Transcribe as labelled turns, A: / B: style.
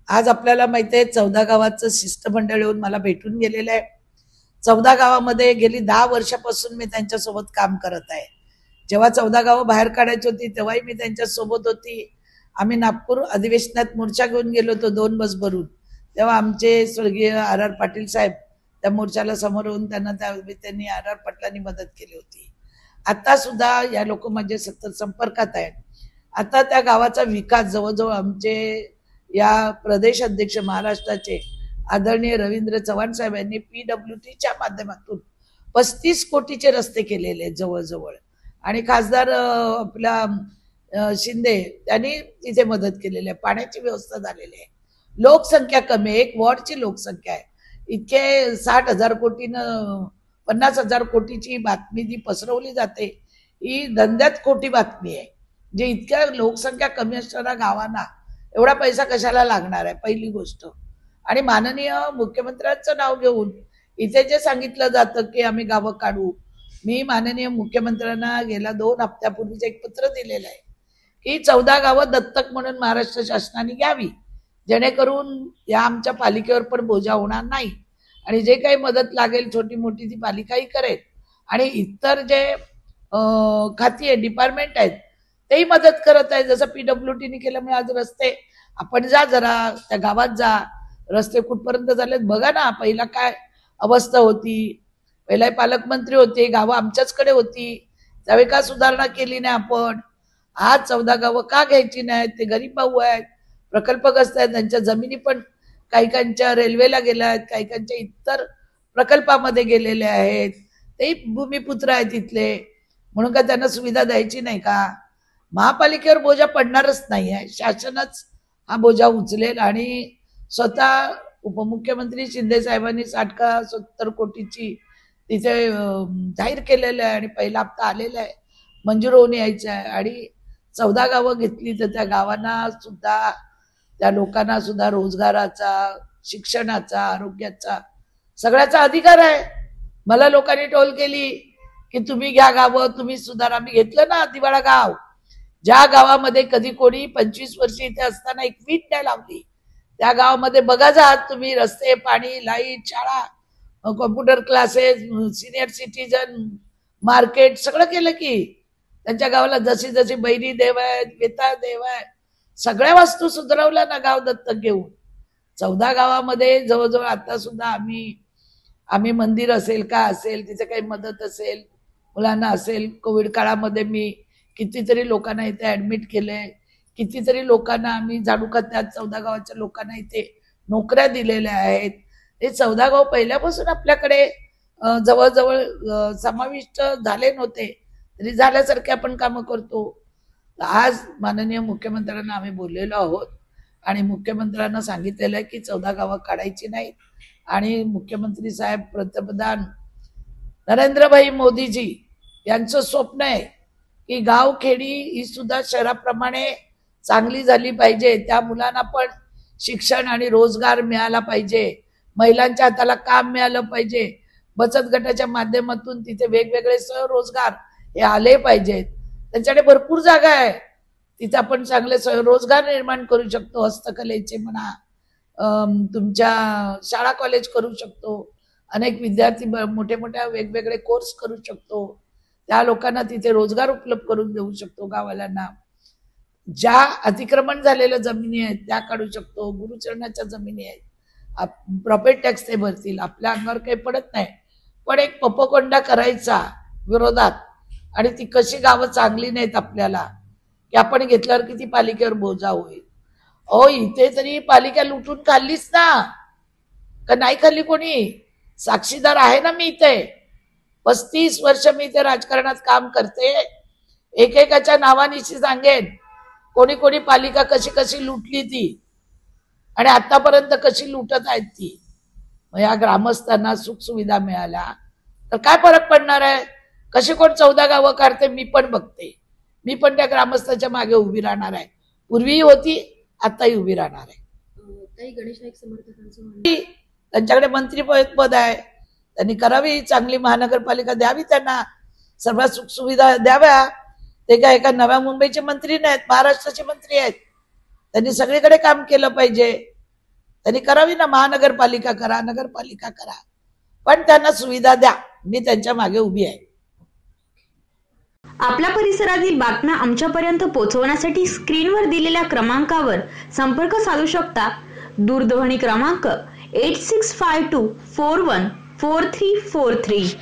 A: आज आपल्याला माहिती आहे 14 गावाचं शिष्टमंडळ येऊन मला भेटून गेलेलं आहे. 14 गावामध्ये गेली 10 वर्षापासून मी त्यांच्यासोबत काम करत आहे. जेव्हा 14 गावं बाहेर काढायची होती तेव्हाही मी त्यांच्यासोबत होती. आम्ही नागपूर अधिवेशनात मोर्चा घेऊन गेलो होतो 2 बस भरून. तेव्हा आमचे स्वर्गीय आर पाटील साहेब त्या मोर्चाला समोर होऊन त्यांनी आर पाटलांनी मदत केली होती. आता सुद्धा या लोक माझे सतत संपर्कात आहेत. आता त्या गावाचा विकास जवळजवळ आमचे या प्रदेश अध्यक्ष महाराष्ट्राचे आदरणीय रवींद्र चव्हाण साहेब यांनी PWTच्या माध्यमातून 35 कोटीचे रस्ते केलेले आहेत जवळजवळ. आणि खासदार आपला शिंदे त्यांनी तिथे मदत केलेली आहे. पाण्याची व्यवस्था झालेली आहे. लोकसंख्या कमी आहे, 1 वॉर्डची लोकसंख्या आहे. इतके 60,000 कोटीनं 50,000 कोटीची बातमी जी पसरवली जाते ही धंद्यात खोटी बातमी आहे. जे इतक्या लोकसंख्या कमी असणाऱ्या गावांना एवढा पैसा कशाला लागणार आहे पहिली गोष्ट. आणि माननीय मुख्यमंत्र्यांचं नाव घेऊन इथे जे सांगितलं जातं की आम्ही गावं काढू, मी माननीय मुख्यमंत्र्यांना गेल्या 2 हप्त्यापूर्वीच एक पत्र दिलेलं आहे की 14 गावं दत्तक म्हणून महाराष्ट्र शासनाने घ्यावी, जेणेकरून या आमच्या पालिकेवर पण बोजा होणार नाही. आणि जे काही मदत लागेल छोटी मोठी ती पालिकाही करेल. आणि इतर जे खाती आहे डिपार्टमेंट आहेत तेही मदत करत आहे. जसं PWTने केल्यामुळे आज रस्ते आपण जा जरा त्या गावात जा, रस्ते कुठपर्यंत झालेत बघा ना. पहिला काय अवस्था होती, पहिला पालकमंत्री होते, गावं आमच्याचकडे होती, त्यावेळी का सुधारणा केली नाही आपण. आज 14 गावं का घ्यायची नाहीत? ते गरीब भाऊ आहेत, प्रकल्पग्रस्त आहेत, त्यांच्या जमिनी पण काहीकांच्या रेल्वेला गेल्या आहेत, काहीकांच्या इतर प्रकल्पामध्ये गेलेले आहेत. तेही भूमिपुत्र आहेत तिथले, म्हणून का त्यांना सुविधा द्यायची नाही का? महापालिकेवर बोजा पडणारच नाही आहे. शासनच हा बोजा उचलेल. आणि स्वतः उपमुख्यमंत्री शिंदे साहेबांनी 60 का 70 कोटीची तिथे जाहीर केलेलं आहे आणि पहिला हप्ता आलेला आहे, मंजूर होऊन यायचा आहे. आणि 14 गावं घेतली तर त्या गावांना सुद्धा, त्या लोकांना सुद्धा रोजगाराचा, शिक्षणाचा, आरोग्याचा सगळ्याचा अधिकार आहे. मला लोकांनी टोल केली की तुम्ही घ्या गावं, तुम्ही सुधारा. मी घेतलं ना दिवाळा गाव, ज्या गावामध्ये कधी कोणी 25 वर्ष इथे असताना एक वीट नाही लावली, त्या गावामध्ये बघा जात तुम्ही, रस्ते, पाणी, लाईट, शाळा, computer classes, senior citizen, market सगळं केलं की. त्यांच्या गावाला जशी जशी बैरी देव आहे, वेताळ देव आहे, सगळ्या वस्तू सुधारवल्या ना गाव दत्तक घेऊन. 14 गावामध्ये जवळजवळ आता सुद्धा आम्ही मंदिर असेल का असेल, तिथे काही मदत असेल मुलांना असेल. कोविड काळामध्ये मी कितीतरी लोकांना इथे ऍडमिट केलंय, कितीतरी लोकांना आम्ही झाडू खात्यात 14 गावाच्या लोकांना इथे नोकऱ्या दिलेल्या आहेत. हे 14 गाव पहिल्यापासून आपल्याकडे जवळजवळ समाविष्ट झाले नव्हते, तरी झाल्यासारखे आपण कामं करतो. आज माननीय मुख्यमंत्र्यांना आम्ही बोललेलो आहोत आणि मुख्यमंत्र्यांना सांगितलेलं आहे की 14 गावं काढायची नाहीत. आणि मुख्यमंत्री साहेब पंतप्रधान नरेंद्रभाई मोदीजी यांचं स्वप्न आहे की गावखेडी ही सुद्धा शहराप्रमाणे चांगली झाली पाहिजे. त्या मुलांना पण शिक्षण आणि रोजगार मिळाला पाहिजे, महिलांच्या हाताला काम मिळालं पाहिजे, बचत गटाच्या माध्यमातून तिथे वेगवेगळे स्वरोजगार हे आले पाहिजेत. त्यांच्याकडे भरपूर जागा आहे, तिथे आपण चांगले स्वरोजगार निर्माण करू शकतो. हस्तकलेचे म्हणा, तुमच्या शाळा कॉलेज करू शकतो, अनेक विद्यार्थी मोठे मोठ्या वेगवेगळे कोर्स करू शकतो. त्या लोकांना तिथे रोजगार उपलब्ध करून देऊ शकतो. गावाल्यांना ज्या अतिक्रमण झालेल्या जमिनी आहेत त्या काढू शकतो. गुरुचरणाच्या जमिनी आहेत, प्रॉपर्टी टॅक्स ते भरतील, आपल्या अंगावर काही पडत नाही. पण एक पपकोंडा करायचा विरोधात, आणि ती कशी गावं चांगली नाहीत आपल्याला की आपण घेतल्यावर किती पालिकेवर बोजा होईल. इथे तरी पालिका लुटून खाल्लीच ना, का नाही खाल्ली कोणी? साक्षीदार आहे ना मी इथे. 35 वर्ष मी इथे राजकारणात काम करते. एकेकाच्या नावानिशी सांगेन कोणी कोणी पालिका कशी कशी लुटली ती आणि आतापर्यंत कशी लुटत आहेत ती. मग या ग्रामस्थांना सुखसुविधा मिळाल्या तर काय फरक पडणार आहे? कशी कोण 14 गावं काढते मी पण बघते. मी पण त्या ग्रामस्थाच्या मागे उभी राहणार आहे. पूर्वीही होती, आताही उभी राहणार आहे.
B: गणेश नाईक समर्थकांचं म्हणणं
A: त्यांच्याकडे मंत्रीपद आहे, त्यांनी करावी, चांगली महानगरपालिका द्यावी, त्यांना सर्व सुखसुविधा द्याव्या. ते काय एका नव्या मुंबईचे मंत्री नाहीत, महाराष्ट्राचे मंत्री आहेत. त्यांनी सगळीकडे काम केलं पाहिजे. त्यांनी करावी ना, महानगरपालिका करा, नगरपालिका करा, पण त्यांना सुविधा द्या. मी त्यांच्या मागे उभी आहे.
C: आपल्या परिसरातील बातम्या आमच्यापर्यंत पोहोचवण्यासाठी स्क्रीनवर दिलेल्या क्रमांकावर संपर्क साधू शकता. दूरध्वनी क्रमांक 8652414343.